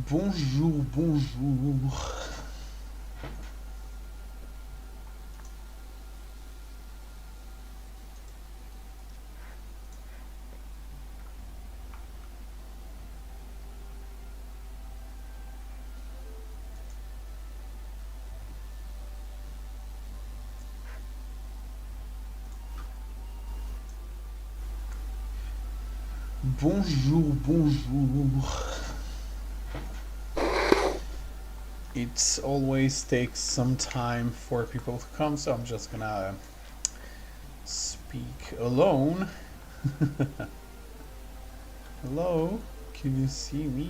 Bonjour, bonjour. Bonjour, bonjour. It always takes some time for people to come, so I'm just gonna speak alone. Hello, can you see me?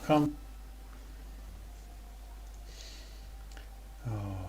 Come. Alright.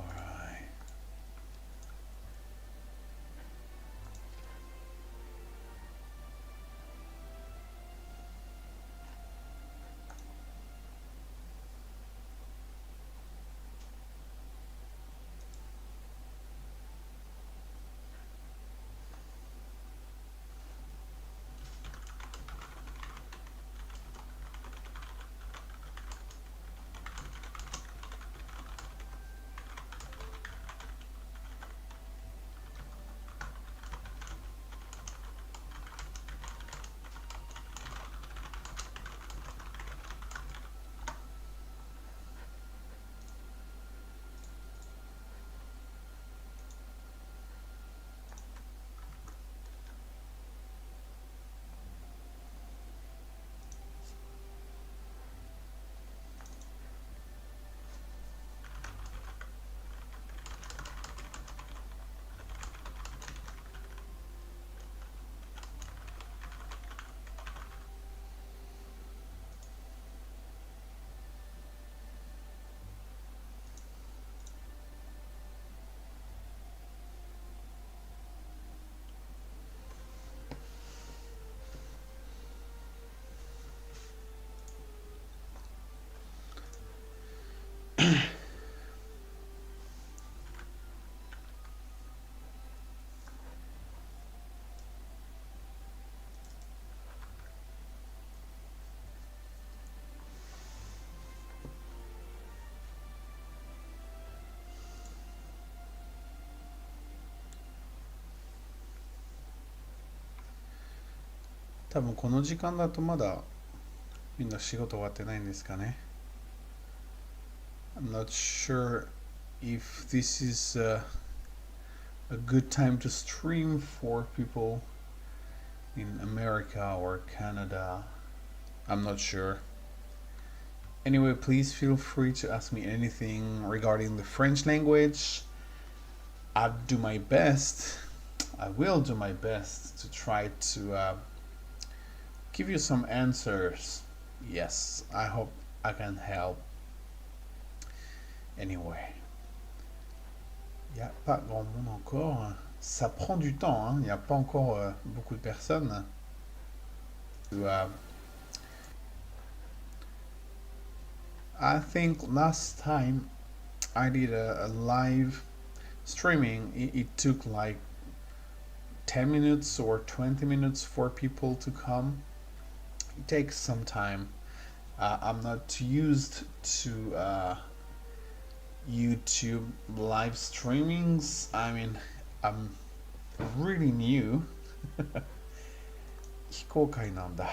多分この時間だとまだみんな仕事終わってないんですかね。I'm not sure if this is a good time to stream for people in America or Canada. I'm not sure. Anyway, please feel free to ask me anything regarding the French language. I'll do my best. I will do my best to try to give you some answers. Yes, I hope I can help. Anyway, il n'y a pas grand monde encore. Ça prend du temps, hein. Il n'y a pas encore beaucoup de personnes. I think last time I did a live streaming, it took like 10 minutes or 20 minutes for people to come. It takes some time. I'm not used to YouTube live streamings. I mean, I'm really new. 非公開なんだ。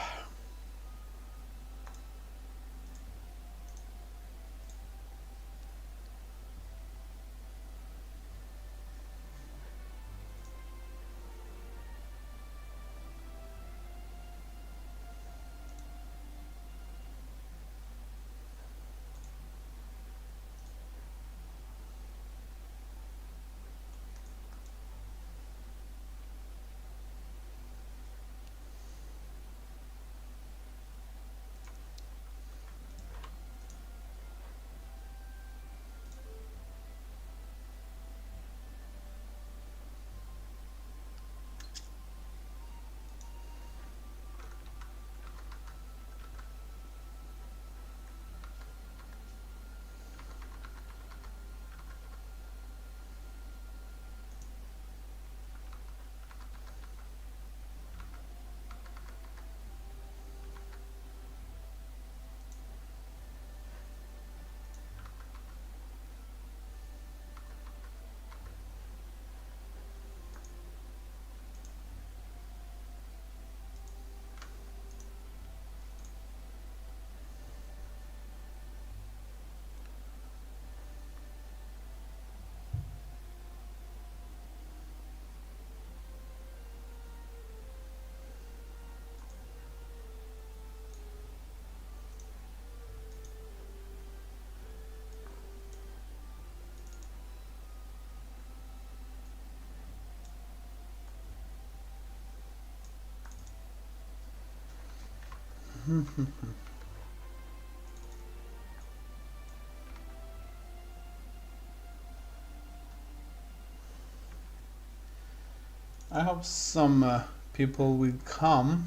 I hope some people will come.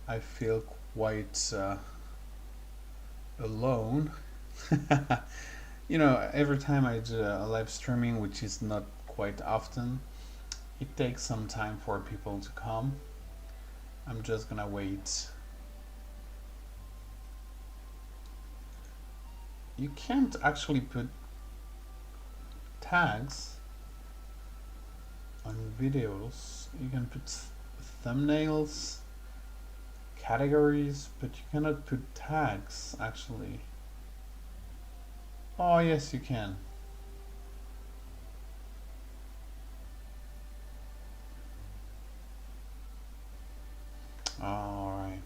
I feel quite alone. Every time I do a live streaming, which is not quite often, it takes some time for people to come. I'm just gonna wait. You can't actually put tags on videos. You can put thumbnails, categories, but you cannot put tags actually. Oh, yes, you can. All right.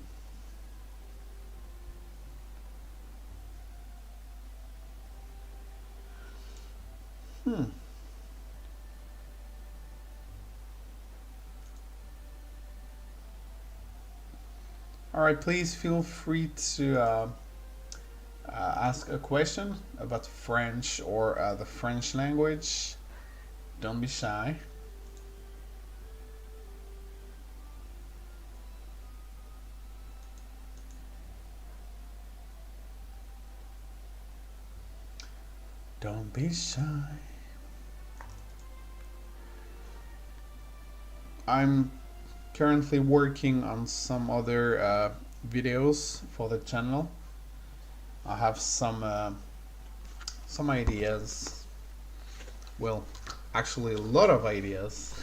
All right, please feel free to ask a question about French or the French language. Don't be shy. Don't be shy. I'm currently working on some other videos for the channel. I have some ideas. Well, actually, a lot of ideas.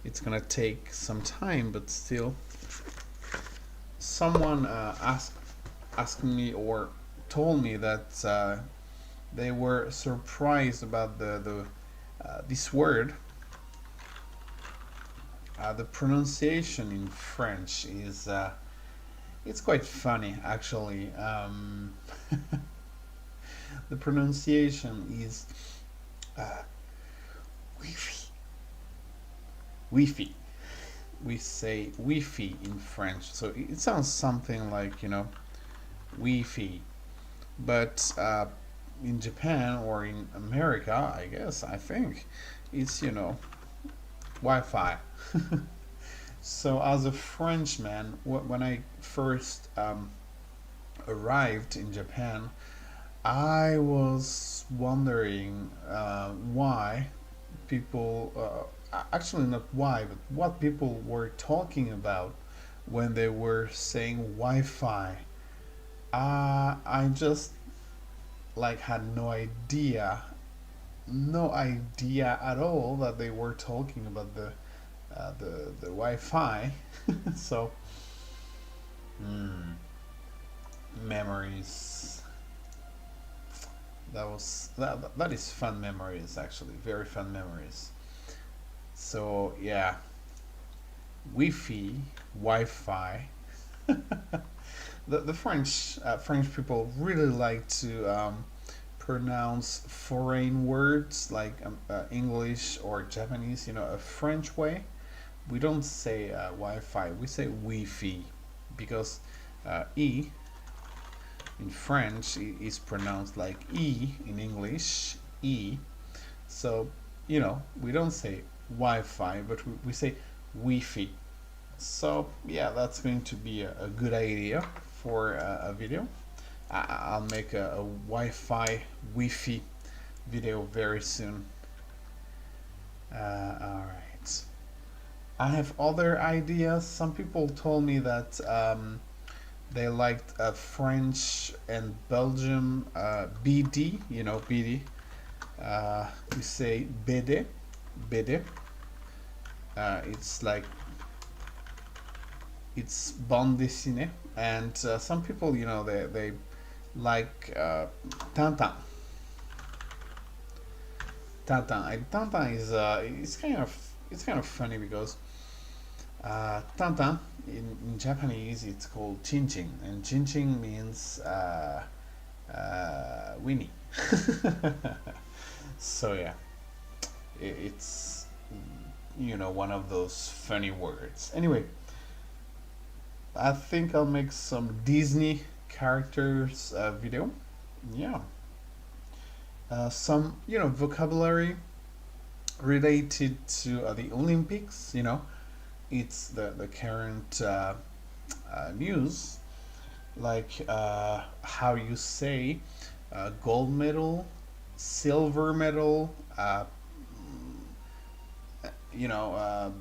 It's gonna take some time, but still. Someone asked me or told me that they were surprised about the this word. The pronunciation in French is it's quite funny actually. The pronunciation is Wi-Fi. Wi-Fi. We say Wi-Fi in French, so it sounds something like Wi-Fi, but in Japan or in America, I think it's Wi-Fi. So as a Frenchman, when I first arrived in Japan, I was wondering why people, actually not why, but what people were talking about when they were saying Wi-Fi. I just had no idea at all that they were talking about the Wi-Fi. So memories. That is fun memories actually, very fun memories. So yeah, Wi-Fi. The French people really like to pronounce foreign words like English or Japanese, a French way. We don't say Wi-Fi, we say Wi-Fi because E in French is pronounced like E in English, E. So, we don't say Wi-Fi, but we say Wi-Fi. So, yeah, that's going to be a good idea for a video. I'll make a Wi-Fi video very soon. Alright. I have other ideas. Some people told me that they liked French and Belgium BD, BD. We say BD. It's like it's bande dessinée, and some people, they like Tintin. Tintin is it's kind of funny because Tintin in Japanese it's called Chinchin, and Chinchin means Winnie. So yeah, it's one of those funny words. Anyway, I think I'll make some Disney characters video. Yeah. Some, vocabulary related to the Olympics. It's the current news, like how you say gold medal, silver medal, the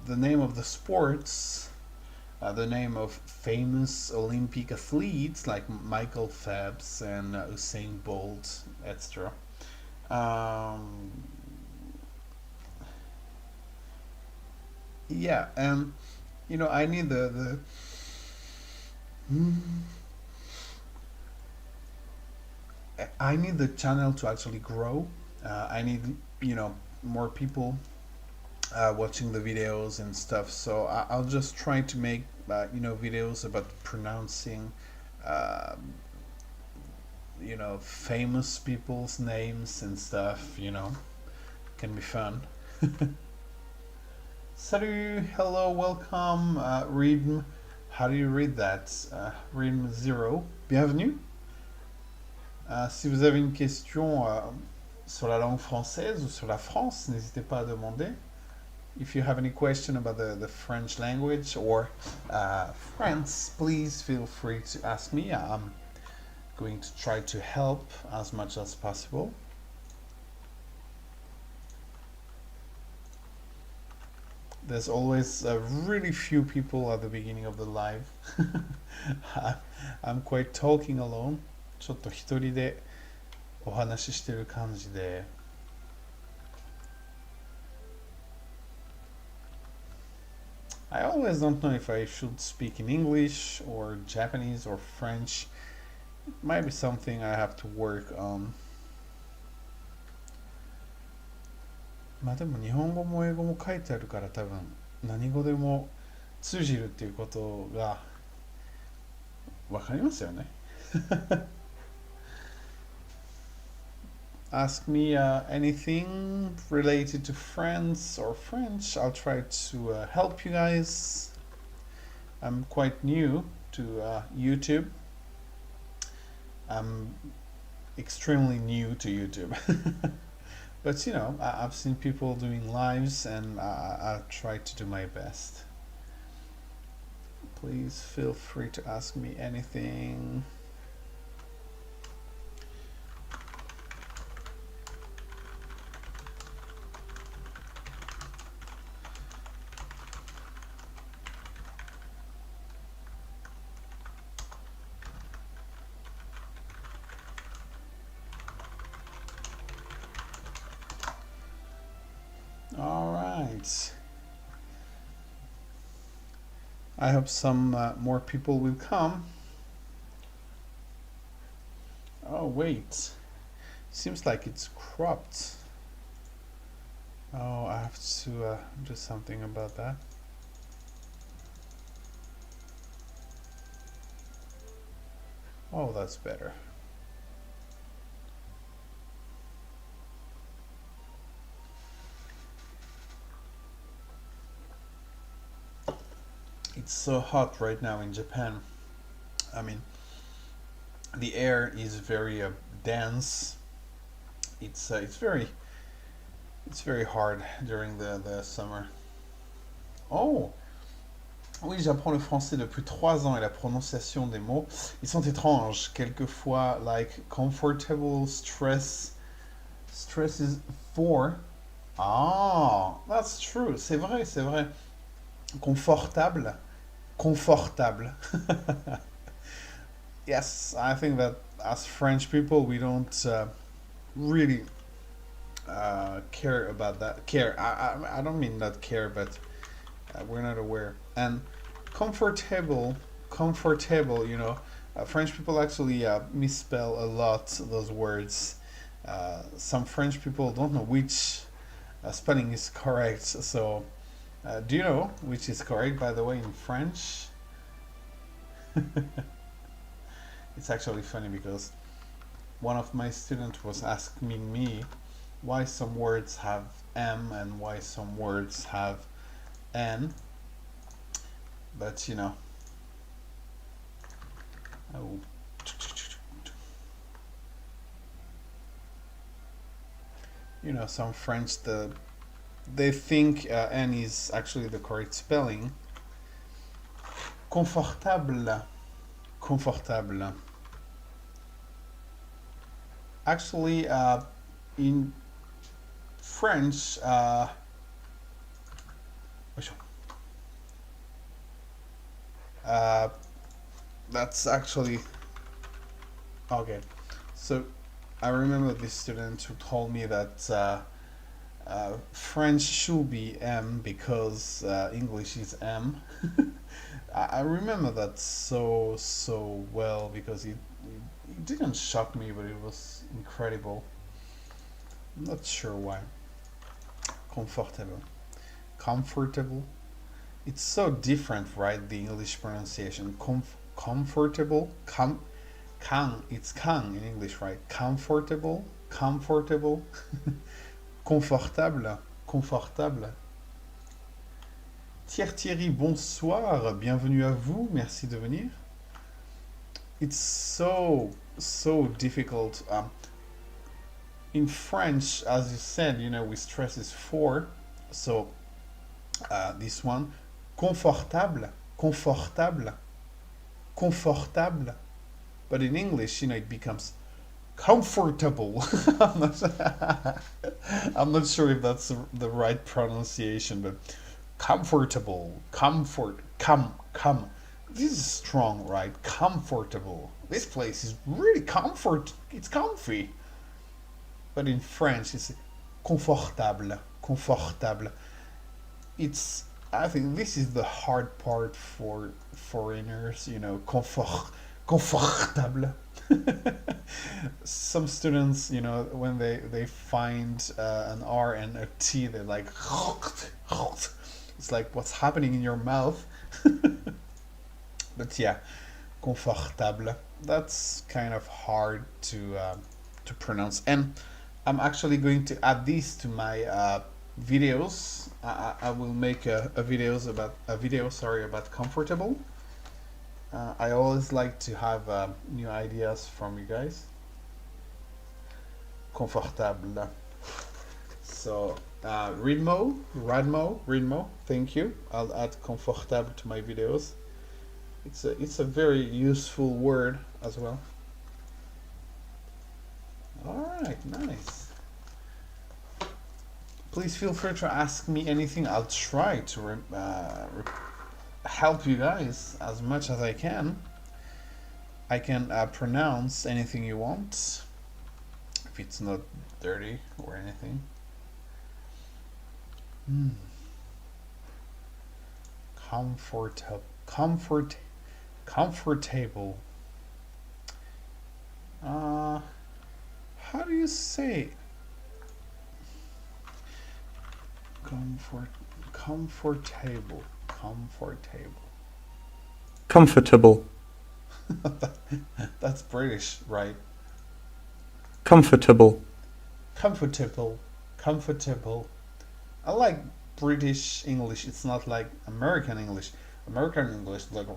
name of the sports, the name of famous Olympic athletes like Michael Phelps and Usain Bolt, etc. Um, yeah, and I need the I need the channel to actually grow. I need more people watching the videos and stuff. So I'll just try to make videos about pronouncing uh, famous people's names and stuff. Can be fun. Salut, hello, welcome, Rhythm. How do you read that? Rhythm 0. Bienvenue. Si vous avez une question sur la langue française ou sur la France, n'hésitez pas à demander. If you have any question about the French language or France, please feel free to ask me. I'm going to try to help as much as possible. There's always really few people at the beginning of the live. I'm quite talking alone. ちょっと一人でお話ししてる感じで。I always don't know if I should speak in English or Japanese or French. It might be something I have to work on. まあでも日本語も英語も書いてあるから多分何語でも通じるっていうことがわかりますよね。Ask me anything related to France or French. I'll try to help you guys. I'm quite new to YouTube. I'm extremely new to YouTube. But I've seen people doing lives and I'll try to do my best. Please feel free to ask me anything. All right. I hope some more people will come. Oh, wait. Seems like it's cropped. Oh, I have to do something about that. Oh, that's better. It's so hot right now in Japan. I mean, the air is very dense. It's very hard during the summer. Oh, oui, j'apprends le français depuis 3 ans et la prononciation des mots, ils sont étranges. Quelquefois, like comfortable, stress is 4. Ah, that's true. C'est vrai, c'est vrai. Confortable, confortable. Yes, I think that as French people, we don't really care about that. Care. I don't mean not care, but we're not aware. And comfortable, comfortable. French people actually misspell a lot those words. Some French people don't know which spelling is correct. So, do you know which is correct, by the way, in French? It's actually funny because one of my students was asking me why some words have M and why some words have N. But Oh. You know, some French, they think N is actually the correct spelling. Confortable. Confortable. Actually, in French, that's actually okay. So I remember this student who told me that French should be M because English is M. I remember that so well because it didn't shock me, but it was incredible. I'm not sure why. Comfortable. Comfortable. It's so different, right? The English pronunciation. Comfortable. It's kang in English, right? Comfortable. Comfortable. Confortable. Confortable. Thierry, bonsoir. Bienvenue à vous. Merci de venir. It's so difficult. In French, as you said, you know, we stress is for. So this one, confortable, confortable, confortable. But in English, you know, it becomes comfortable. I'm not sure if that's the right pronunciation, but comfortable, comfort, come. This is strong, right? Comfortable. This place is really it's comfy. But in French, it's confortable, confortable. I think this is the hard part for foreigners, you know, confortable. Some students, you know, when they find an R and a T, they're like, it's like, what's happening in your mouth? But yeah, confortable. That's kind of hard to pronounce. And I'm actually going to add this to my videos. I will make a video about comfortable. I always like to have new ideas from you guys. Confortable. So Radmo, thank you. I'll add confortable to my videos. It's a very useful word as well. All right, nice. Please feel free to ask me anything. I'll try to help you guys as much as I can. I can pronounce anything you want if it's not dirty or anything. Comfortable. How do you say comfortable? Comfortable. That's British, right? Comfortable. I like British English. It's not like American English. American English, like,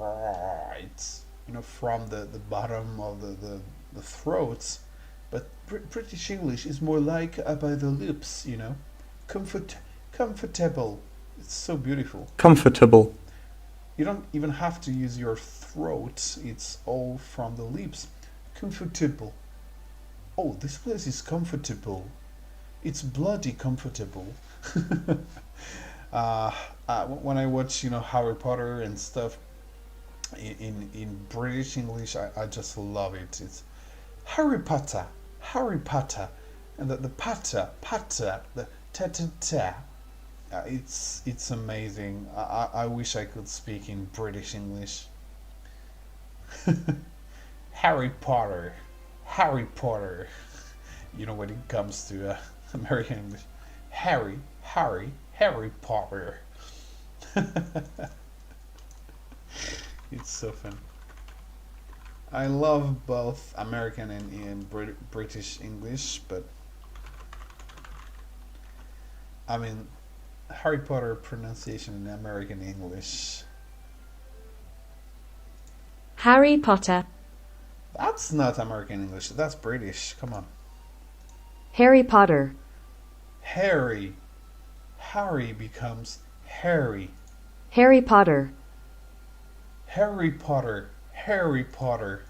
it's, you know, from the bottom of the throats. But British English is more like by the lips, you know. Comfortable. It's so beautiful. Comfortable. You don't even have to use your throat. It's all from the lips. Comfortable. Oh, this place is comfortable. It's bloody comfortable. When I watch, you know, Harry Potter and stuff in British English, I just love it. It's Harry Potter, and the patter, the ta. It's amazing. I wish I could speak in British English. Harry Potter. You know, when it comes to American English, Harry Potter. It's so fun. I love both American and British English, but I mean, Harry Potter pronunciation in American English. Harry Potter. That's not American English. That's British. Come on. Harry Potter. Harry. Harry becomes Harry. Harry Potter. Harry Potter. Harry Potter.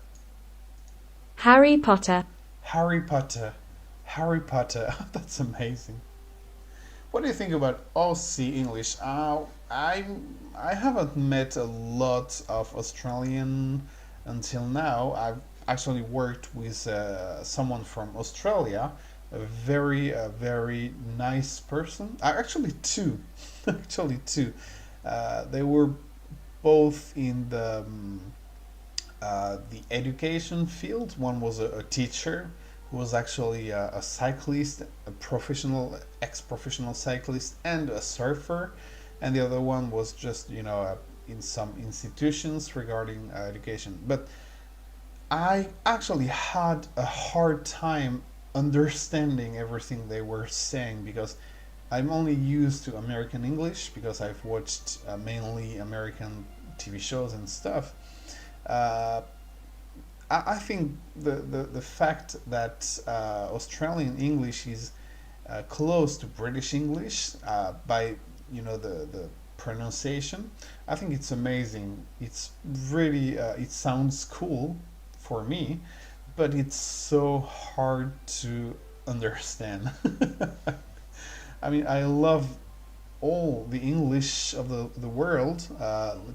Harry Potter. Harry Potter. Harry Potter. That's amazing. What do you think about Aussie English? I haven't met a lot of Australian until now. I've actually worked with someone from Australia, a very nice person. Actually, two, actually two. They were both in the education field. One was a teacher who was actually a cyclist, a professional, ex-professional cyclist, and a surfer, and the other one was just in some institutions regarding education. But I actually had a hard time understanding everything they were saying because I'm only used to American English because I've watched mainly American TV shows and stuff. Uh, I think the fact that Australian English is close to British English by the pronunciation, I think it's amazing. It's really it sounds cool for me, but it's so hard to understand. I mean, I love all the English of the world.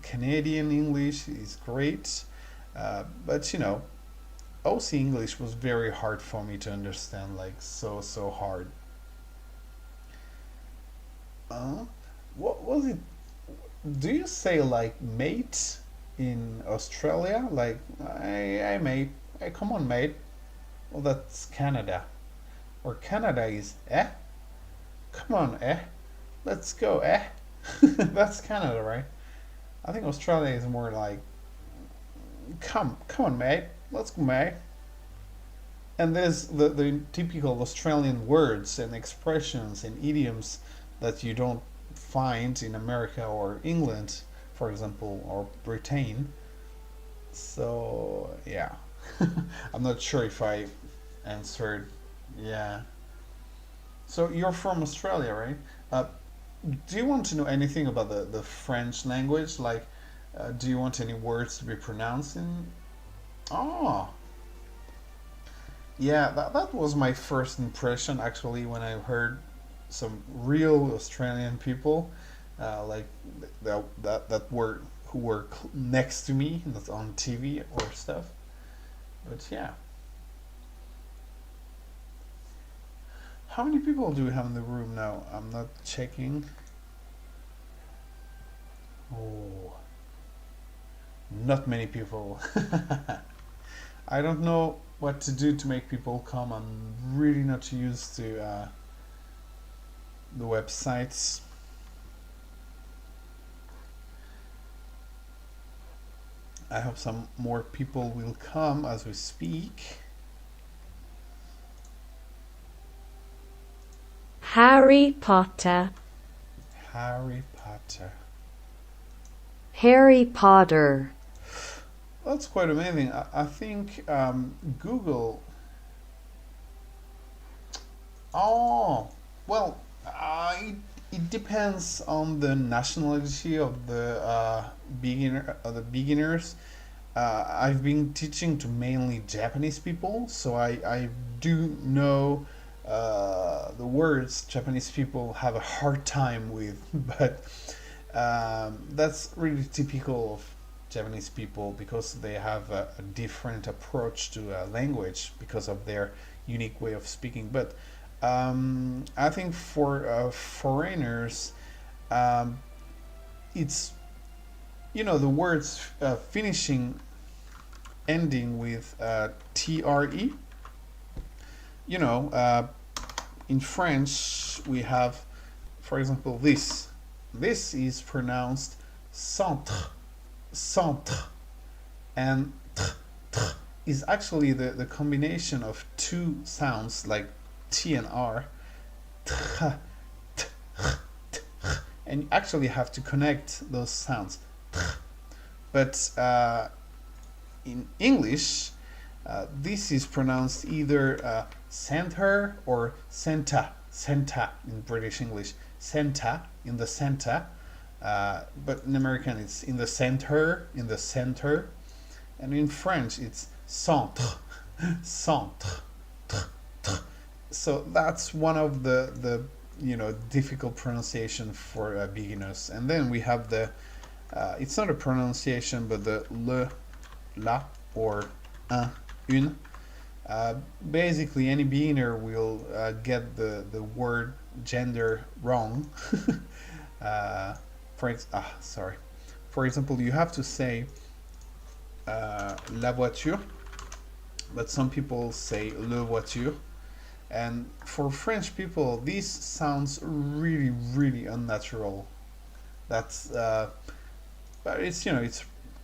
Canadian English is great, but Aussie English was very hard for me to understand, like so hard. Uh, what was it? Do you say like mate in Australia? Like, hey mate, hey come on mate. Well, that's Canada, or Canada is come on let's go That's Canada, right? I think Australia is more like come on mate, let's go mate. And there's the typical Australian words and expressions and idioms that you don't find in America or England, for example, or Britain. So yeah, I'm not sure if I answered. Yeah. So you're from Australia, right? Do you want to know anything about the French language? Like, do you want any words to be pronounced in? Oh, yeah, that was my first impression actually when I heard some real Australian people, like that were who were next to me, not on TV or stuff. But yeah, how many people do we have in the room now? I'm not checking. Oh, not many people. I don't know what to do to make people come. I'm really not used to the websites. I hope some more people will come as we speak. Harry Potter. Harry Potter. Harry Potter. That's quite amazing. I think Google. Oh, well, it depends on the nationality of the beginners. I've been teaching to mainly Japanese people, so I do know the words Japanese people have a hard time with, but that's really typical of Japanese people because they have a different approach to language because of their unique way of speaking. But I think for foreigners, um, it's the words finishing ending with tre. You know, in French we have, for example, this. This is pronounced centre, centre, and tr is actually the combination of two sounds like T and R. Tr, and you actually have to connect those sounds. But in English, This is pronounced either center or centa, centa in British English, centa, in the center, but in American it's in the center, and in French it's centre, centre. So that's one of the difficult pronunciation for beginners. And then we have the it's not a pronunciation but the le, la, or un, une. Basically any beginner will get the word gender wrong. For example, you have to say la voiture, but some people say le voiture. And for French people, this sounds really, really unnatural. That's, but it's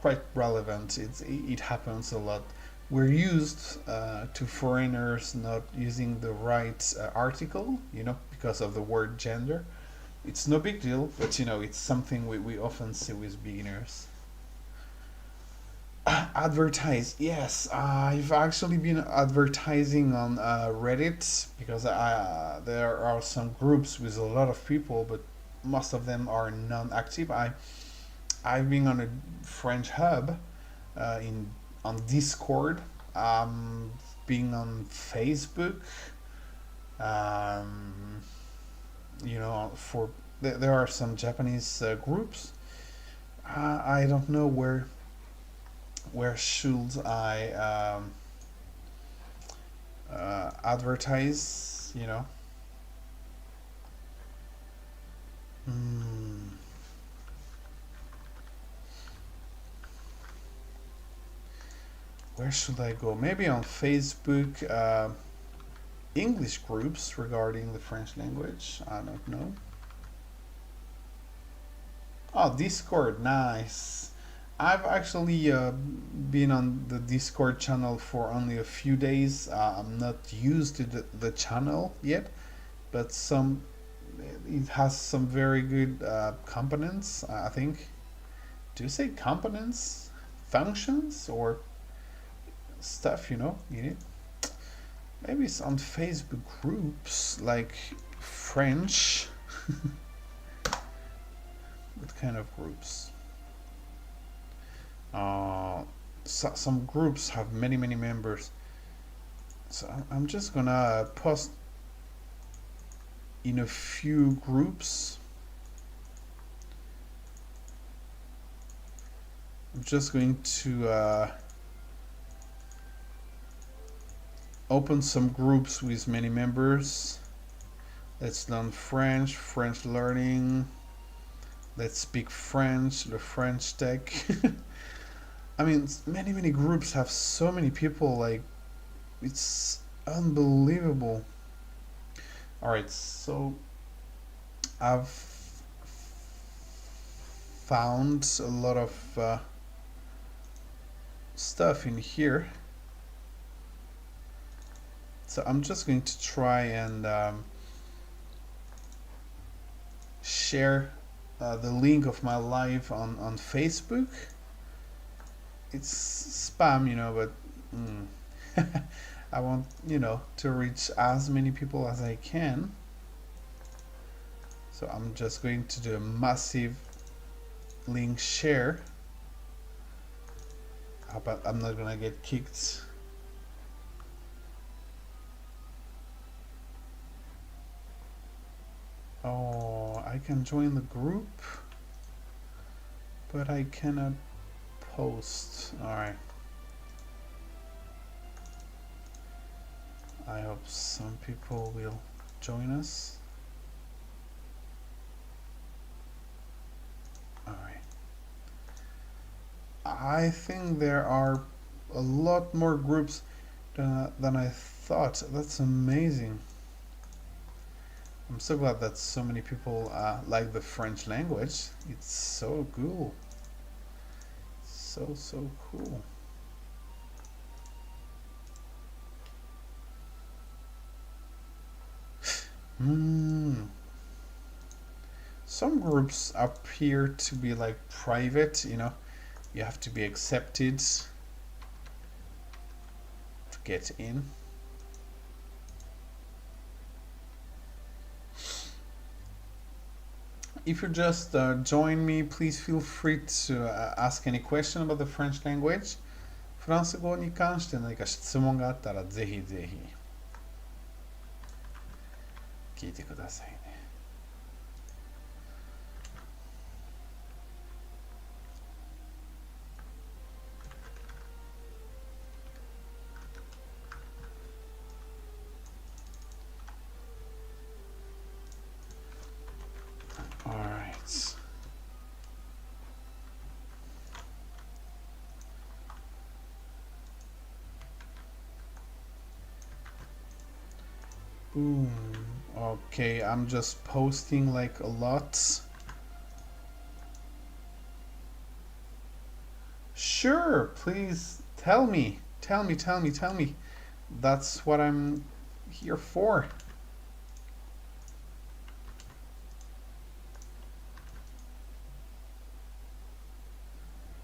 quite relevant. It happens a lot. We're used to foreigners not using the right article, because of the word gender. It's no big deal, but it's something we often see with beginners. Advertise, yes, I've actually been advertising on Reddit, because there are some groups with a lot of people, but most of them are non-active. I've been on a French hub on Discord, being on Facebook, there are some Japanese groups. I don't know where should I advertise, Where should I go? Maybe on Facebook, English groups regarding the French language. I don't know. Oh, Discord, nice. I've actually been on the Discord channel for only a few days. I'm not used to the channel yet, but it has some very good components, I think. Do you say components? Functions? Or stuff, in it? Maybe it's on Facebook groups, like French. What kind of groups? Some groups have many members, so I'm just gonna post in a few groups. I'm just going to open some groups with many members. Let's learn French learning. Let's speak French, the French tech. I mean, many groups have so many people, like, it's unbelievable. Alright, so I've found a lot of stuff in here. So I'm just going to try and share the link of my live on Facebook. It's spam, but I want, to reach as many people as I can. So I'm just going to do a massive link share. But I'm not gonna get kicked. Oh, I can join the group, but I cannot post. Alright. I hope some people will join us. Alright. I think there are a lot more groups than I thought. That's amazing. I'm so glad that so many people like the French language. It's so cool. So cool. Some groups appear to be like private, you have to be accepted. get in. If you just join me, please feel free to ask any question about the French language. フランス語に関して何か質問があったらぜひぜひ聞いてくださいね。Alright. Boom. Okay, I'm just posting like a lot. Sure, please tell me. Tell me. That's what I'm here for.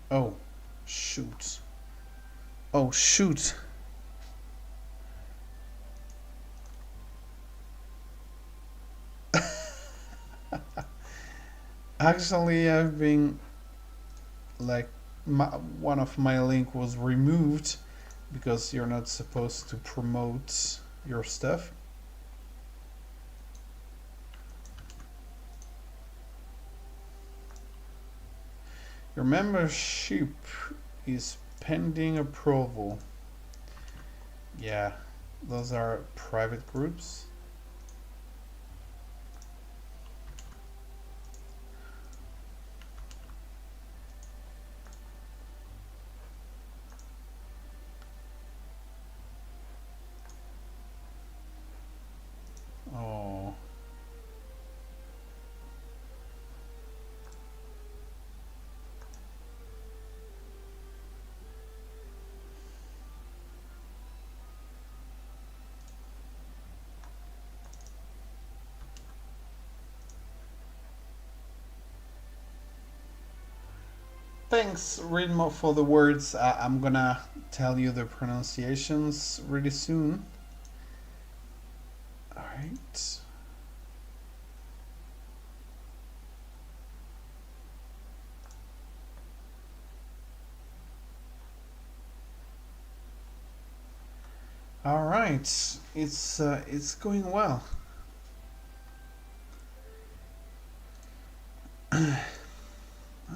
Oh, shoot. Oh, shoot. Actually, I've been like one of my link was removed because you're not supposed to promote your stuff. Your membership is pending approval. Yeah, those are private groups. Oh. Thanks, Ridmo, for the words. I'm gonna tell you the pronunciations really soon. Alright. Alright, it's going well.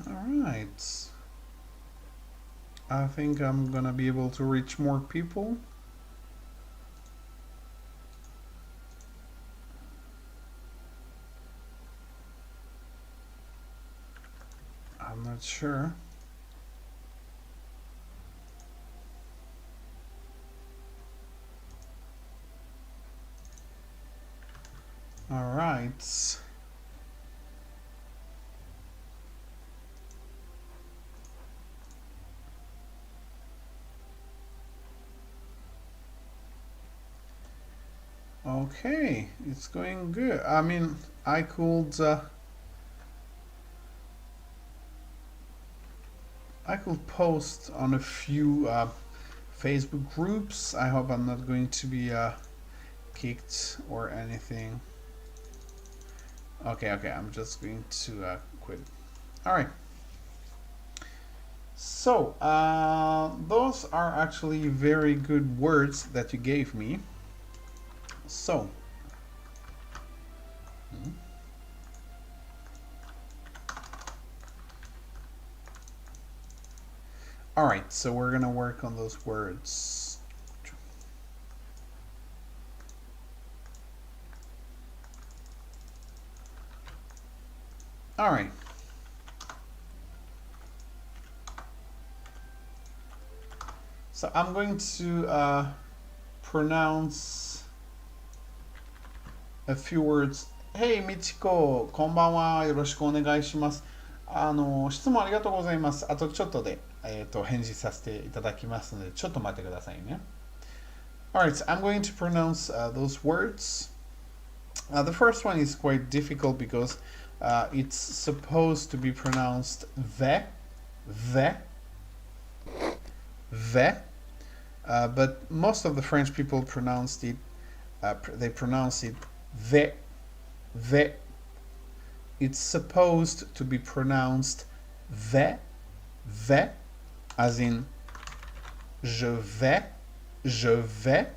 Alright. I think I'm gonna be able to reach more people. I'm not sure. Alright. Okay, it's going good. I mean, I could post on a few Facebook groups. I hope I'm not going to be kicked or anything. Okay, I'm just going to quit. All right. So those are actually very good words that you gave me. So, all right, so we're gonna work on those words. All right. So I'm going to pronounce a few words. Hey, みちこ、こんばんは。よろしくお願いします。質問ありがとうございます。あとちょっとで、返事させていただきますので、ちょっと待ってくださいね。Alright, I'm going to pronounce those words. The first one is quite difficult because it's supposed to be pronounced ve. But most of the French people pronounced it, they pronounce it ve, ve. It's supposed to be pronounced ve, ve, as in je vais, je vais,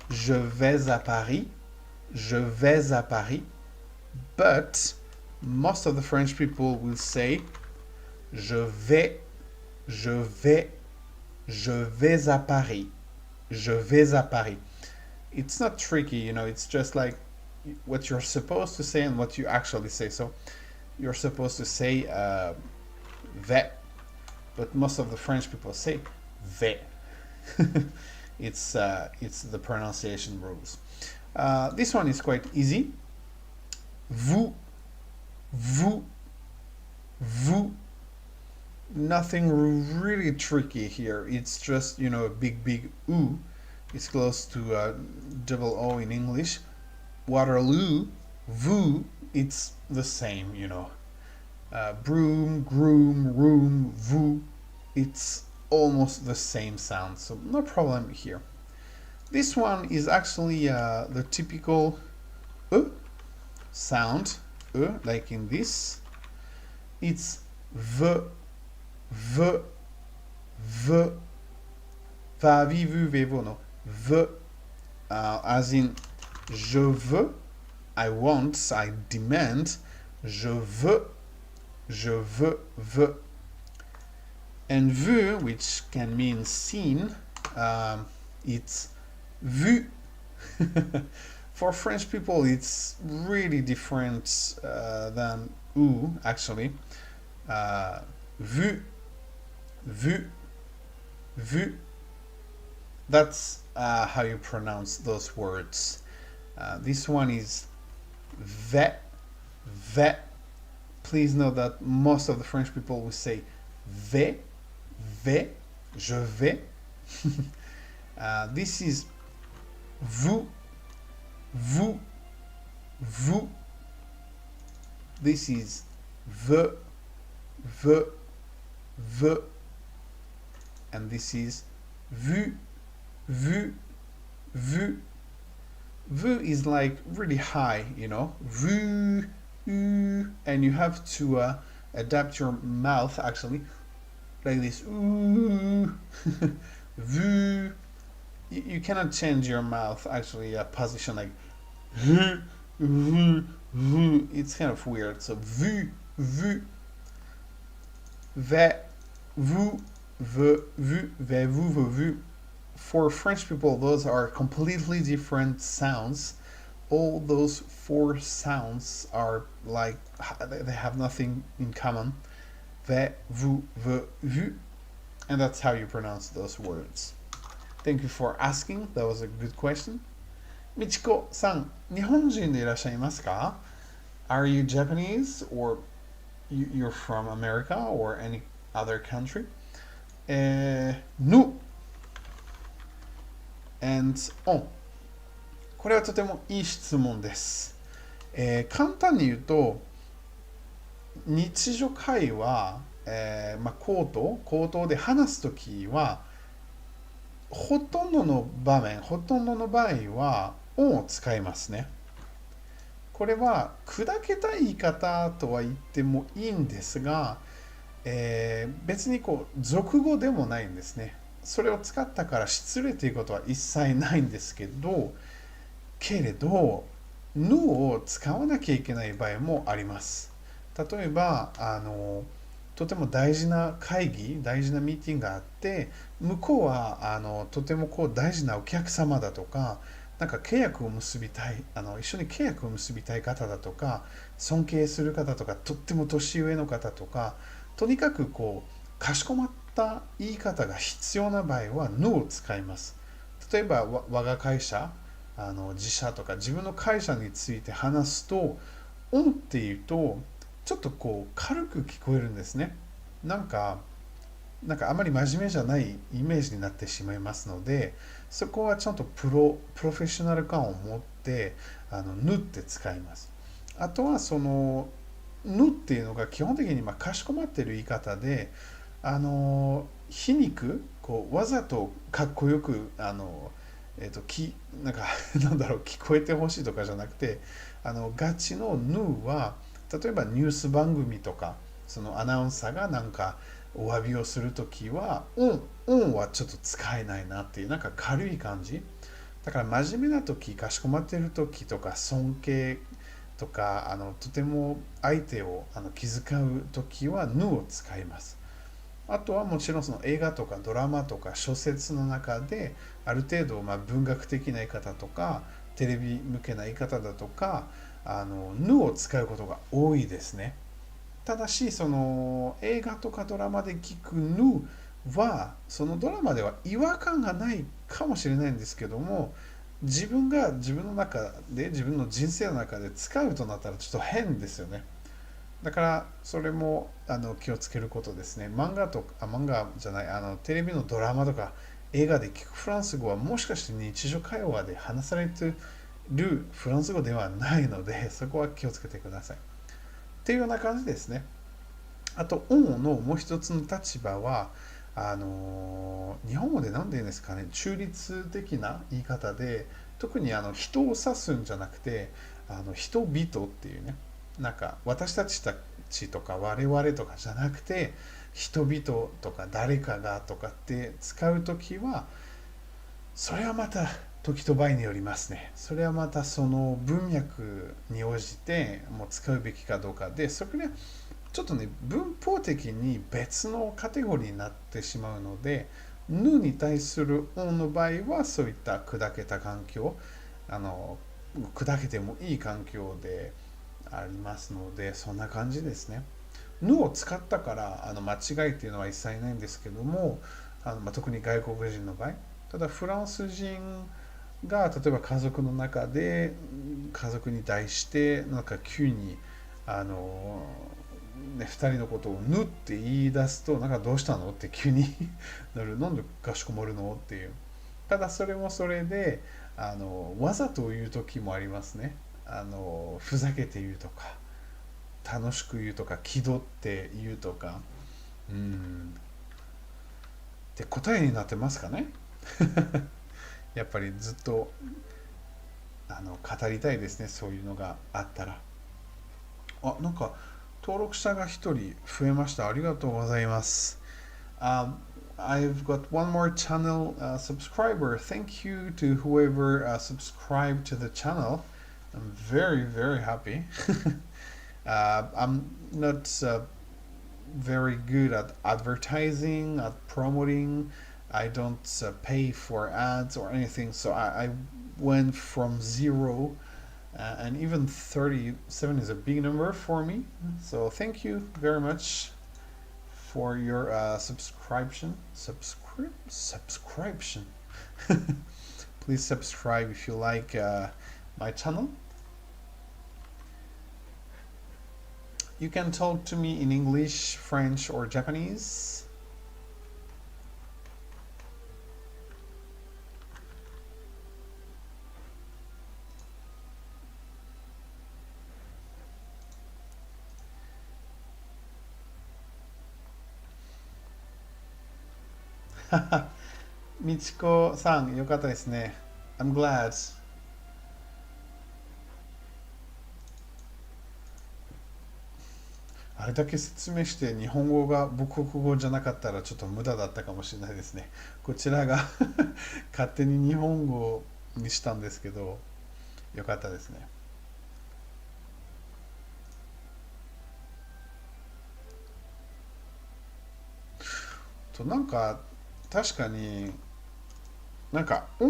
je vais à Paris, je vais à Paris. But most of the French people will say je vais, je vais, je vais à Paris, je vais à Paris. It's not tricky, you know, it's just like what you're supposed to say and what you actually say. So you're supposed to say vais, but most of the French people say vais. It's the pronunciation rules. This one is quite easy. Vous, vous, vous. Nothing really tricky here. It's just, you know, a big oo. It's close to double O in English. Waterloo, vous, it's the same, you know. Broom, groom, room, vous, it's almost the same sound, so no problem here. This one is actually the typical sound, like in this. It's v, v, v, va, vi, vu, vevo, no, v, as in je veux, I want, I demand, je veux, veux. And vu, which can mean seen, it's vu. For French people, it's really different than ou, actually. Vu, vu, vu. That's how you pronounce those words. This one is ve, ve. Please note that most of the French people will say ve, ve, je vais. This is vous, vous, vous. This is ve, ve, ve. And this is vu, vu, vu. Vu is like really high, you know. Vu, and you have to adapt your mouth actually, like this. Vu. You cannot change your mouth actually position like. It's kind of weird. So vu, vu, ve, vous, ve, vu, ve, vous, ve, vu. For French people, those are completely different sounds. All those four sounds are like, they have nothing in common. Ve, vous, ve, vu. And that's how you pronounce those words. Thank you for asking. That was a good question. Michiko-san, 日本人でいらっしゃいますか? Are you Japanese or you're from America or any other country? No. And on. これはとてもいい質問です。簡単に言うと、日常会話、口頭で話すときは、ほとんどの場合は、onを使いますね。これは、砕けた言い方とは言ってもいいんですが、別に俗語でもないんですね。それを使ったから失礼ということは一切ないんですけど、ぬを使わなきゃいけない場合もあります。例えば、とても大事な会議、大事なミーティングがあって、向こうはとても大事なお客様だとか、なんか契約を結びたい、一緒に契約を結びたい方だとか、尊敬する方とか、とっても年上の方とか、とにかくかしこまった言い方が必要な場合は、ぬを使います。例えば、我が会社、自社とか自分の会社について話すと、オンっていうと、ちょっと軽く聞こえるんですね。なんかあまり真面目じゃないイメージになってしまいますので、そこはちゃんとプロフェッショナル感を持ってぬって使います。あとはそのぬっていうのが基本的にかしこまっている言い方で、皮肉こうわざとかっこよくなんかなんだろう、聞こえてほしいとかじゃなくて、ガチのヌは例えばニュース番組とか、そのアナウンサーがなんかお詫びをするときは、はちょっと使えないなっていう、なんか軽い感じ。だから真面目なとき、かしこまってるときとか、尊敬とか、とても相手を気遣うときは、ヌを使います。あとはもちろんその映画とかドラマとか小説の中で、ある程度文学的な言い方とか、テレビ向けな言い方だとか、ヌを使うことが多いですね。ただし、その映画とかドラマで聞くヌは、そのドラマでは違和感がないかもしれないんですけども、自分が自分の中で、自分の人生の中で使うとなったらちょっと変ですよね。だからそれも気をつけることですね。漫画じゃない、テレビのドラマとか映画で聞くフランス語はもしかして日常会話で話されているフランス語ではないので、そこは気をつけてください。っていうような感じですね。あと、音のもう一つの立場は、日本語で何て言うんですかね、中立的な言い方で、特に人を指すんじゃなくて、人々っていうね、なんか私たちとか我々とかじゃなくて、人々とか誰かがとかって使うときは、それはまた時と場合によりますね。それはまたその文脈に応じてもう使うべきかどうかで、そこでちょっとね、文法的に別のカテゴリーになってしまうので、ぬに対する音の場合は、そういった砕けた環境、あの、砕けてもいい環境でありますので、そんな感じですね。ぬを使ったから、間違いっていうのは一切ないんですけども、特に外国人の場合、ただフランス人が例えば家族の中で家族に対してなんか急にあの2人のことを「ぬ」って言い出すと、なんかどうしたのって急になる。なんでかしこまるのっていう。ただそれもそれでわざと言う時もありますね。ふざけて言うとか、楽しく言うとか、気取って言うとか、で答えになってますかね。やっぱりずっと語りたいですね、そういうのがあったら。なんか登録者が一人増えました。ありがとうございます。I've got one more channel subscriber. Thank you to whoever subscribed to the channel. I'm very, very happy. I'm not very good at advertising, at promoting. I don't pay for ads or anything, so I went from zero, and even 37 is a big number for me. So thank you very much for your subscription. Please subscribe if you like my channel. You can talk to me in English, French, or Japanese. Michiko-san, よかったですね。I'm glad. あれだけ説明して日本語が母国語じゃなかったらちょっと無駄だったかもしれないですね。こちらが勝手に日本語にしたんですけど、よかったですね。なんか確かになんかオ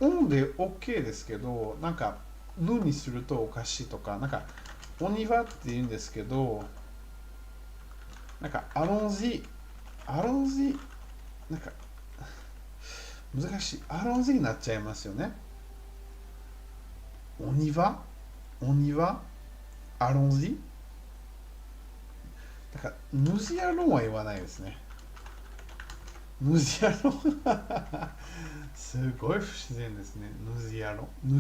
ンで OK ですけど、なんかぬにするとおかしいとか、なんかお庭って言うんですけど、なんかアロンジなんか難しい。アロンジになっちゃいますよね。お庭アロンジだから、ヌジアロンは言わないですね。ヌジアロンすごい不自然ですね。ヌジアロン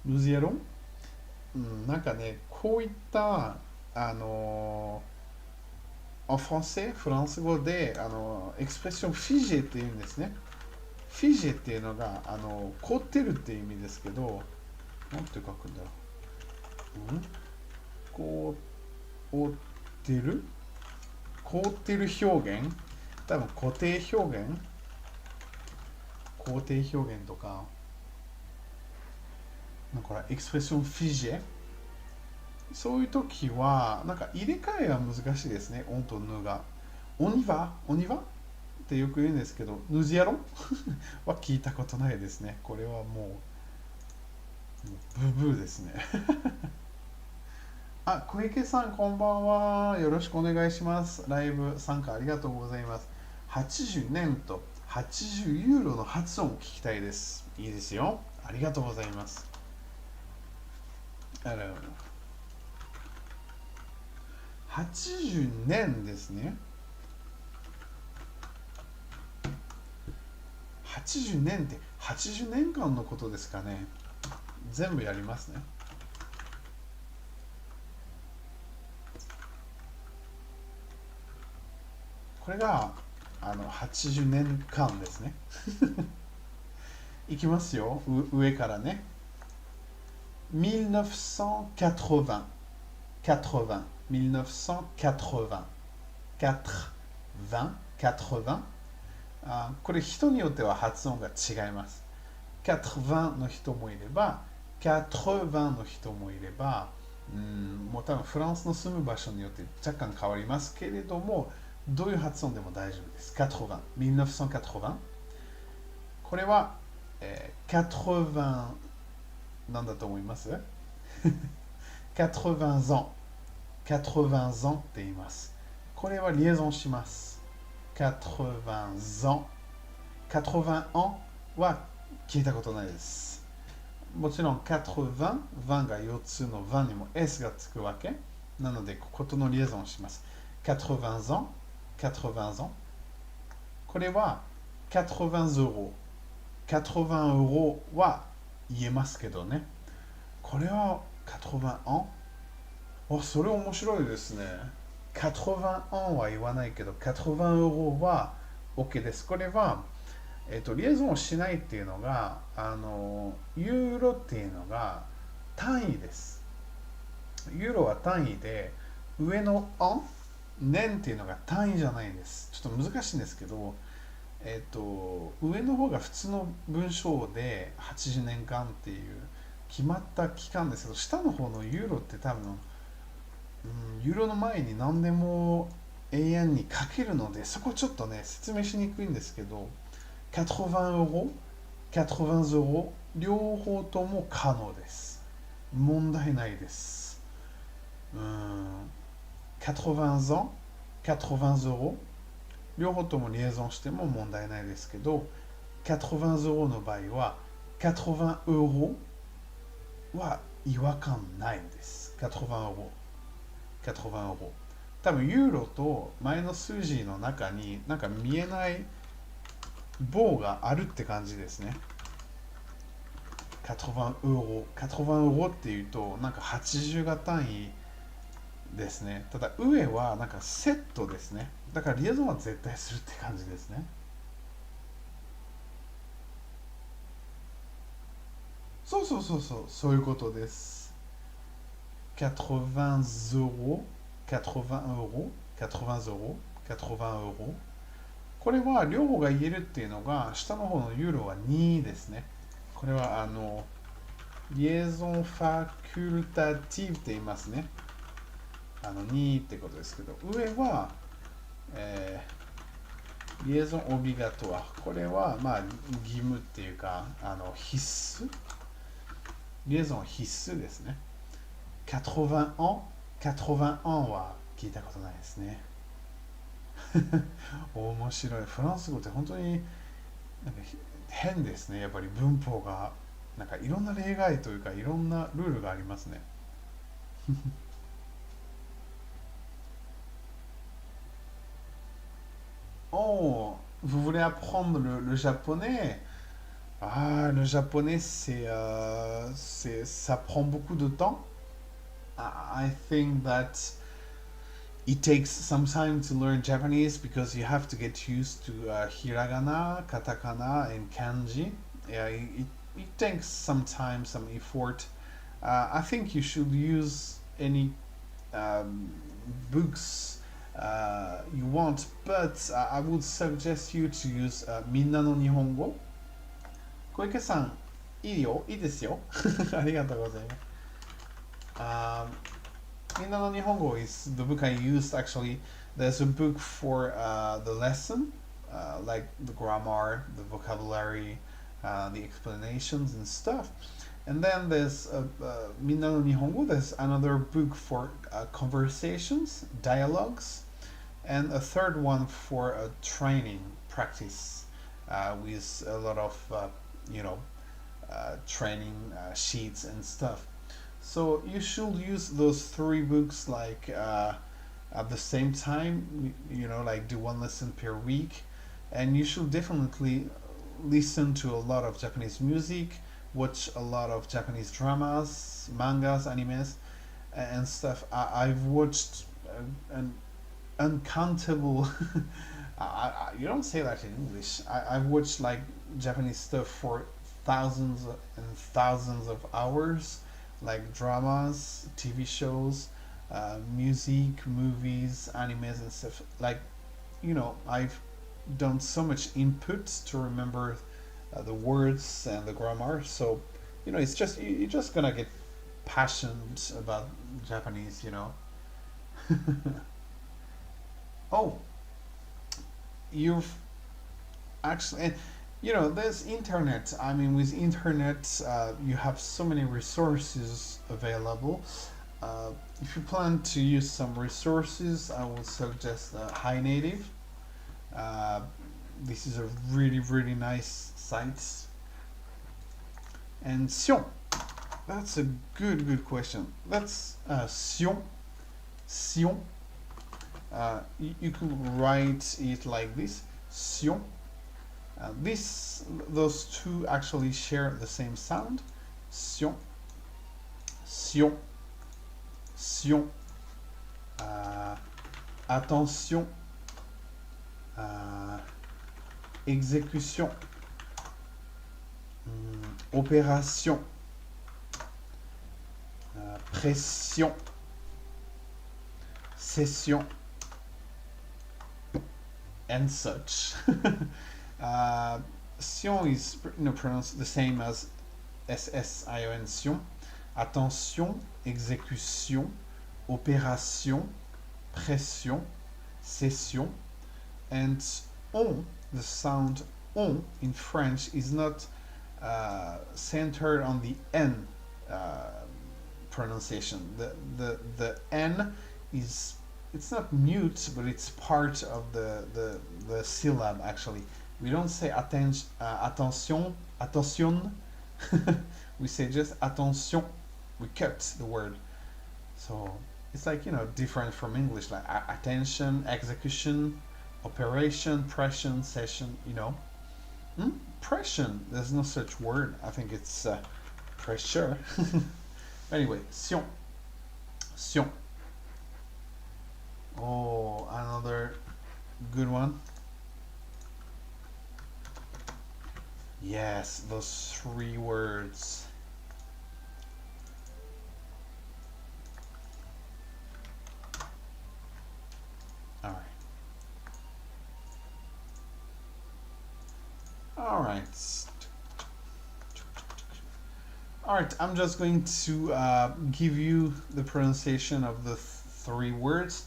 ヌジアロン、なんかね、こういった、en français、フランス語で、エクスプレッションフィジェっていうんですね。フィジェっていうのが、凍ってるっていう意味ですけど、なんて書くんだろう。凍ってる凍ってる表現多分固定表現肯定表現とか、なんかエクスプレッションフィジェそういう時は、なんか入れ替えは難しいですね、オンとヌが。オニバオニバってよく言うんですけど、ヌジやろは聞いたことないですね。これはもうブブーですね。あ、小池さん、こんばんは。よろしくお願いします。ライブ参加ありがとうございます。80年と80ユーロの発音を聞きたいです。いいですよ。ありがとうございます。80年ですね。80年って80年間のことですかね。全部やりますね。これが80年間ですね。いきますよ。上からね。1980 80 1980 80 80これ人によっては発音が違います。80の人もいれば、80の人もいれば、もう多分フランスの住む場所によって若干変わりますけれども、どういう発音でも大丈夫です。80、1980。これは、80なんだと思います？ 80 ans。80 ans って言います。これはリエゾンします。80 ans。80 ans は聞いたことないです。もちろん80、1が4つの1にも S がつくわけ。なので、こことのリエゾンをします。80 ans、80 ans。これは80 euros。80 euros は言えますけどね。これは80 ans。それ面白いですね。80 ans は言わないけど、80 euros は OK です。これは、リエゾンをしないっていうのが、ユーロっていうのが単位です。ユーロは単位で、上の年っていうのが単位じゃないんです。ちょっと難しいんですけど、上の方が普通の文章で80年間っていう決まった期間ですけど、下の方のユーロって多分、ユーロの前に何でも永遠にかけるので、そこちょっとね、説明しにくいんですけど、80 euros、80 euros、両方とも可能です。問題ないです。80 ans、80 euros、両方ともリエゾンしても問題ないですけど、80 euros の場合は、80 euros は違和感ないんです。80 euros。80 euros。多分ユーロと前の数字の中になんか見えない棒があるって感じですね。80 euros。80 eurosっていうとなんか80が単位ですね。ただ上はなんかセットですね。だからリエゾンは絶対するって感じですね。そうそうそうそう、そういうことです。80 euros、80 euros、80 euros、80 euros。これは両方が言えるっていうのが、下の方のユーロは2ですね。これはリエゾンファキュルタティブって言いますね。2ってことですけど、上は、リエゾンオビガトワ。これは、まあ、義務っていうか、必須。リエゾン必須ですね。80 ans、80 ans は聞いたことないですね。面白い。フランス語って本当になんか変ですね。やっぱり文法が、なんかいろんな例外というか、いろんなルールがありますね。Oh, vous voulez apprendre le japonais? Ah, le japonais, ça prend beaucoup de temps. I think that it takes some time to learn Japanese because you have to get used to hiragana, katakana, and kanji. Yeah, it takes some time, some effort. I think you should use any books you want, but I would suggest you to use みんなの日本語。小池さん、いいよ、いいですよ。ありがとうございます。みんなの日本語 is the book I used actually. There's a book for the lesson, like the grammar, the vocabulary, the explanations and stuff. And then there's Minna no Nihongo. There's another book for conversations, dialogues, and a third one for training, practice, with a lot of training sheets and stuff. So you should use those three books like at the same time, like do one lesson per week, and you should definitely listen to a lot of Japanese music, watch a lot of Japanese dramas, mangas, animes, and stuff. I've watched an uncountable. You don't say that in English. I've watched like Japanese stuff for thousands and thousands of hours, like dramas, TV shows, music, movies, animes, and stuff. Like, I've done so much input to remember the words and the grammar. So, it's just you're just gonna get passionate about Japanese. Oh, you've actually. There's internet. I mean, with internet, you have so many resources available. If you plan to use some resources, I would suggest High Native. This is a really, really nice site. And Sion. That's a good question. That's Sion. Sion. You could write it like this. Sion. Those two actually share the same sound. Sion, sion, sion. Attention, exécution, opération, pression, session, and such. Sion is pronounced the same as SSION, sion. Attention, exécution, opération, pression, session. And on, the sound on in French is not centered on the N pronunciation. The N is, it's not mute, but it's part of the syllab actually. We don't say attention, attention. We say just attention. We cut the word. So it's like, different from English, like attention, execution, operation, pression, session, Pression, there's no such word. I think it's pressure. Anyway, sion. Sion. Oh, another good one. Yes, those three words. All right. All right. All right, I'm just going to give you the pronunciation of the three words.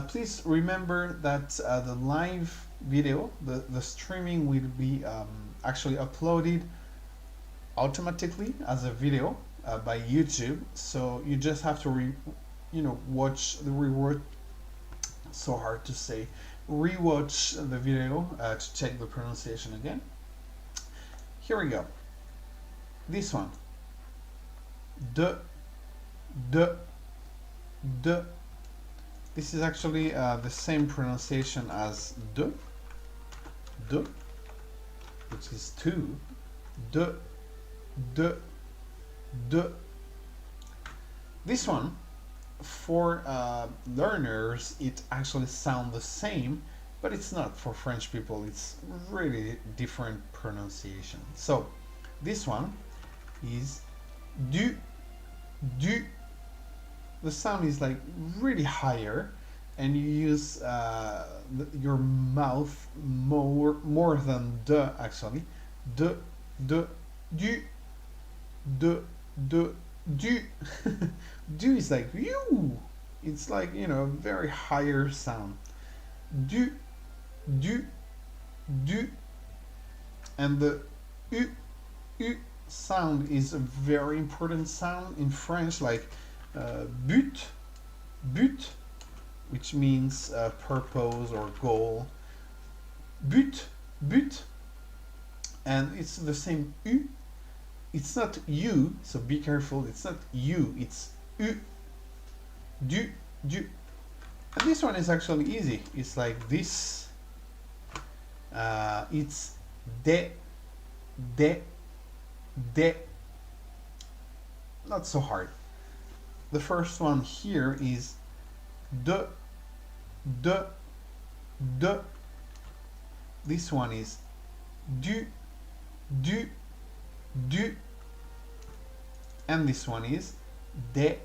Please remember that the live video, the streaming will be actually uploaded automatically as a video by YouTube. So you just have to watch the reward. So hard to say. Rewatch the video to check the pronunciation again. Here we go. This one. De. This is actually the same pronunciation as de, which is two. De. This one for learners, it actually sounds the same, but it's not for French people. It's really different pronunciation. So this one is du, du. The sound is like really higher, and you use your mouth more than de actually. De, du, de, du. Du is like you. It's like, you know, a very higher sound. Du, du, du. And the u sound is a very important sound in French, like but, which means purpose or goal. But, and it's the same u. It's not you, so be careful. It's not you, it's u. Du. And this one is actually easy. It's like this. It's de. Not so hard. The first one here is de. This one is du. And this one is de.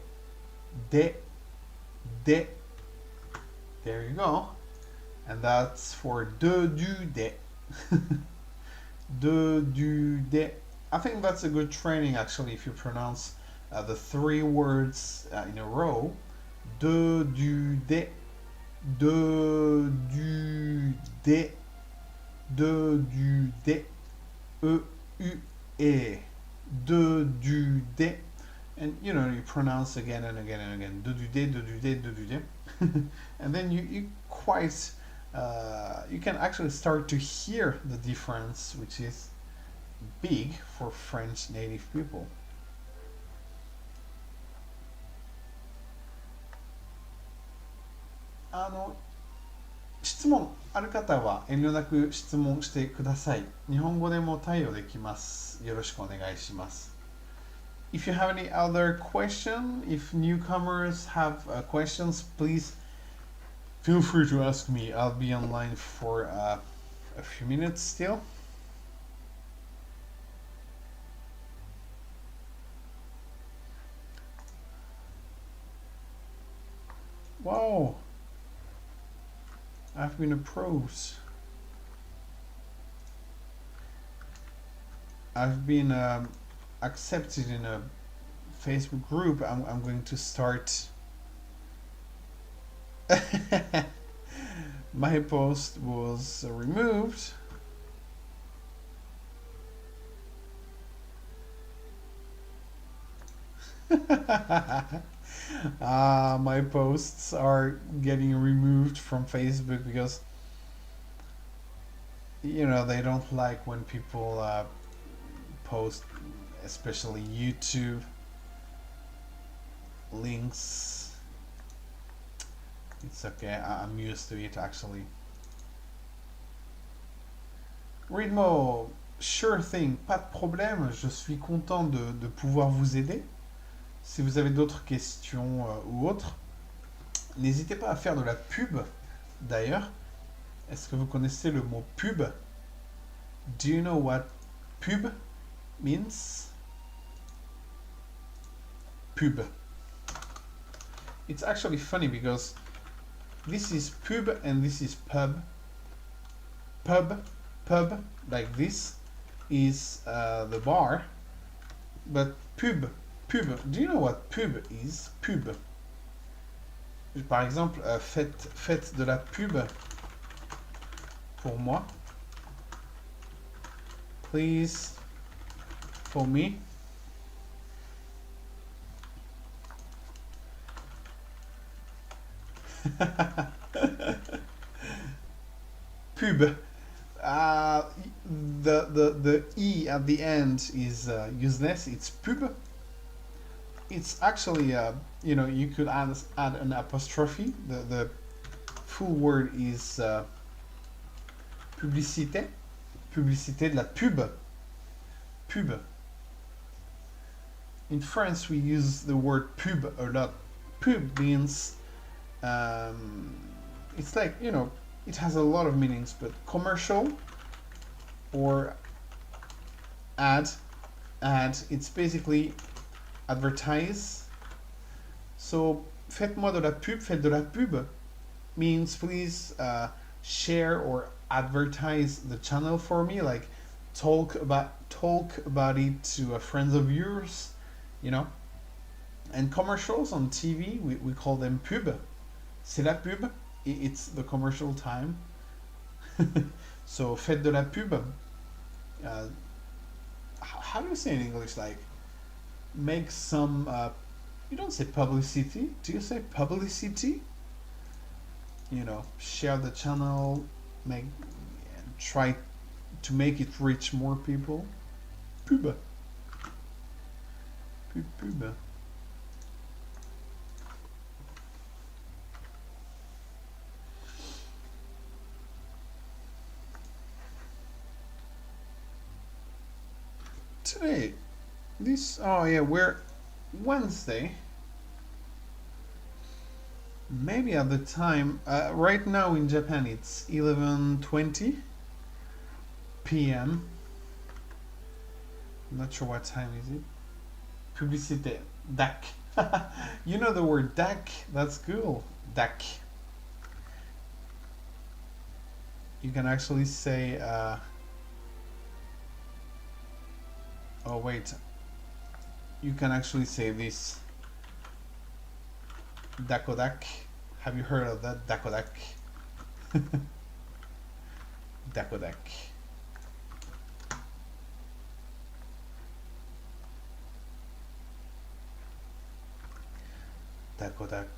There you go. And that's for de, du, de. De, du, de. I think that's a good training actually if you pronounce the 3 words in a row. De, du, de. De, du, de. De, du, de. E, u, e. De, du, de. And you know, you pronounce again and again and again. De, du, de, de, du, de, de, du, de. And then you quite you can actually start to hear the difference, which is big for French native people. Ano, 質問ある方は遠慮なく質問してください。日本語でも対応できます。よろしくお願いします。If you have any other question, if newcomers have questions, please feel free to ask me. I'll be online for a few minutes still. Wow, I've been approached. I've been accepted in a Facebook group. I'm going to start. My post was removed. My posts are getting removed from Facebook because, you know, they don't like when people post, especially YouTube links. It's okay, I'm used to it actually. Readmo, sure thing, pas de problème, je suis content de pouvoir vous aider. Si vous avez d'autres questions ou autres, n'hésitez pas à faire de la pub d'ailleurs. Est-ce que vous connaissez le mot pub? Do you know what pub means? Pub. It's actually funny because this is pub and this is pub. Pub, like this, is the bar. But pub, do you know what pub is? Pub. Par exemple, faites de la pub pour moi. Please, for me. Pub. The E at the end is useless. It's pub. It's actually, you know, you could add an apostrophe. The full word is publicité. Publicité, de la pub. Pub. In France, we use the word pub a lot. pub means it's like, you know, it has a lot of meanings, but commercial or ad, it's basically advertise. So faites-moi de la pub means please share or advertise the channel for me, like talk about it to friends of yours, you know. And commercials on TV, we call them pub. C'est la pub. It's the commercial time. So faites de la pub. How do you say in English? Like make some. You don't say publicity. Do you say publicity? You know, share the channel, try to make it reach more people. Pub. Pub. Today, we're Wednesday. Maybe at the time, right now in Japan it's 11:20 p.m. I'm not sure what time is it. Publicité, DAC. You know the word DAC? That's cool. DAC. You can actually say, oh wait, you can actually say this. Dakodak. Have you heard of that? Dakodak. Dakodak. Dakodak.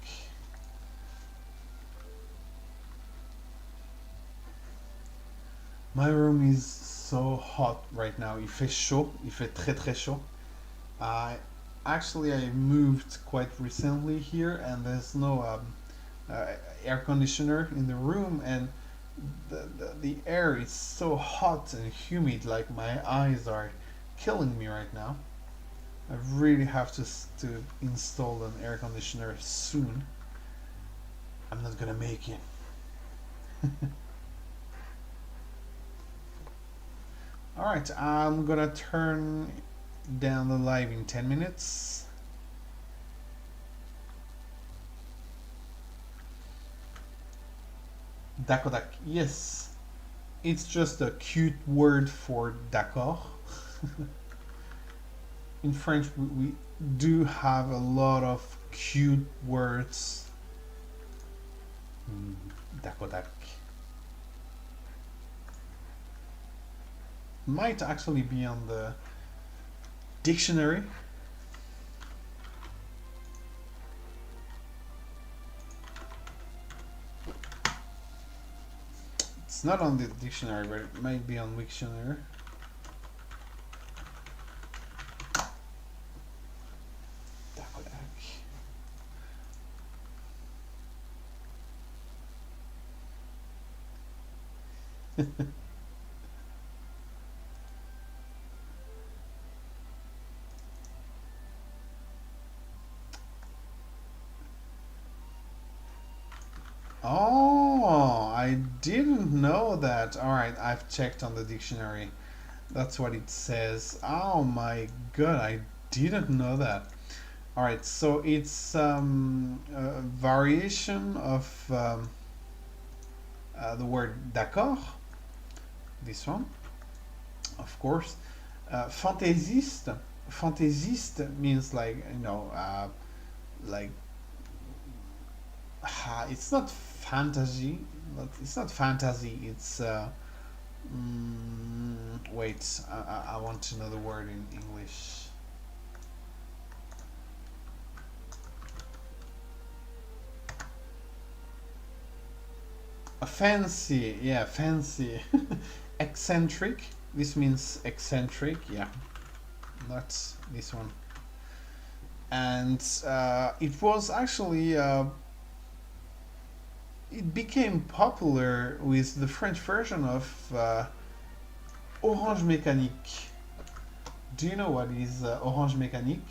My room is so hot right now. Il fait chaud. Il fait très très chaud. Actually, I moved quite recently here, and there's no air conditioner in the room, and the air is so hot and humid. Like my eyes are killing me right now. I really have to install an air conditioner soon. I'm not gonna make it. Alright, I'm gonna turn down the live in 10 minutes. Dakodak, yes. It's just a cute word for d'accord. In French, we do have a lot of cute words. Dakodak. Might actually be on the dictionary. It's not on the dictionary, but it might be on Wiktionary. Oh, I didn't know that. All right, I've checked on the dictionary. That's what it says. Oh my god, I didn't know that. All right, so it's a variation of the word d'accord. This one, of course. Fantaisiste. Fantaisiste means like, you know, like it's not fantasy, but it's not fantasy. It's wait, I want to know the word in English. A fancy, yeah, fancy. Eccentric. This means eccentric, yeah. Not this one. And it was actually it became popular with the French version of Orange Mécanique. Do you know what is Orange Mécanique?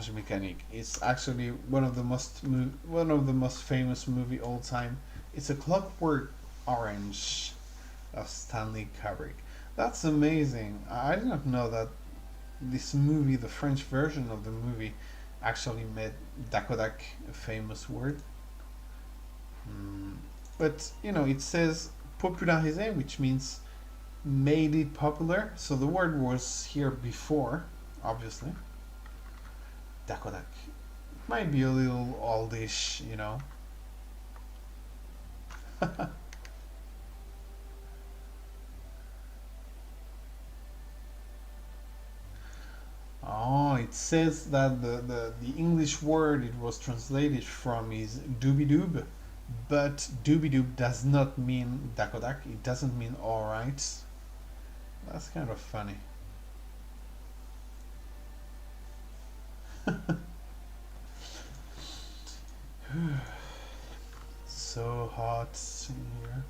Orange Mécanique. It's actually one of the most famous movie all time. It's A Clockwork Orange of Stanley Kubrick. That's amazing. I did not know that this movie, the French version of the movie, actually made Dakodak a famous word. But it says popularisé, which means made it popular. So the word was here before, obviously. Dakodak. It might be a little oldish, Oh, it says that the English word it was translated from is doobie-doob, but doobie-doob does not mean Dakodak. It doesn't mean alright. That's kind of funny. So hot in here.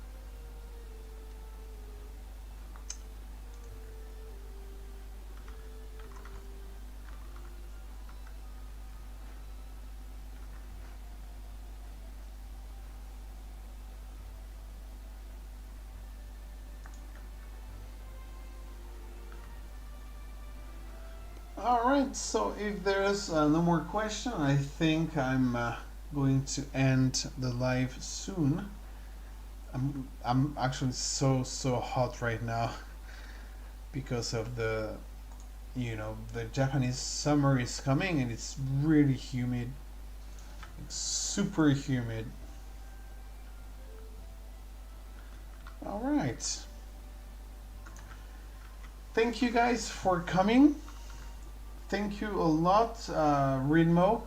Alright, so if there's no more question, I think I'm going to end the live soon. I'm actually so hot right now because of the Japanese summer is coming and it's really humid. It's super humid. Alright. Thank you guys for coming. Thank you a lot, Ridmo,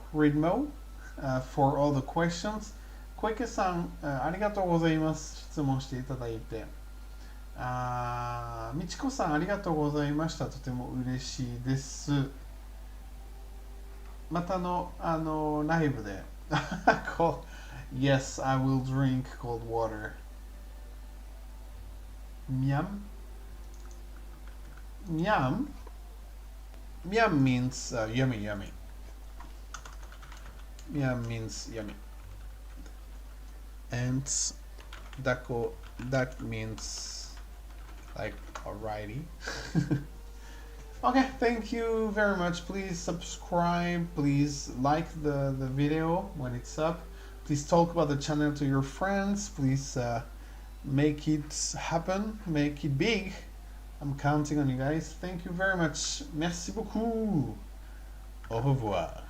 for all the questions. 小池さん、ありがとうございます。質問していただいて。みちこさん、ありがとうございました。とても嬉しいです。またライブで。Yes, I will drink cold water. Miam? Miam? Miam means yummy. Miam means yummy. And that means like alrighty. Okay, thank you very much. Please subscribe. Please like the video when it's up. Please talk about the channel to your friends. Please make it happen. Make it big. I'm counting on you guys. Thank you very much. Merci beaucoup. Au revoir.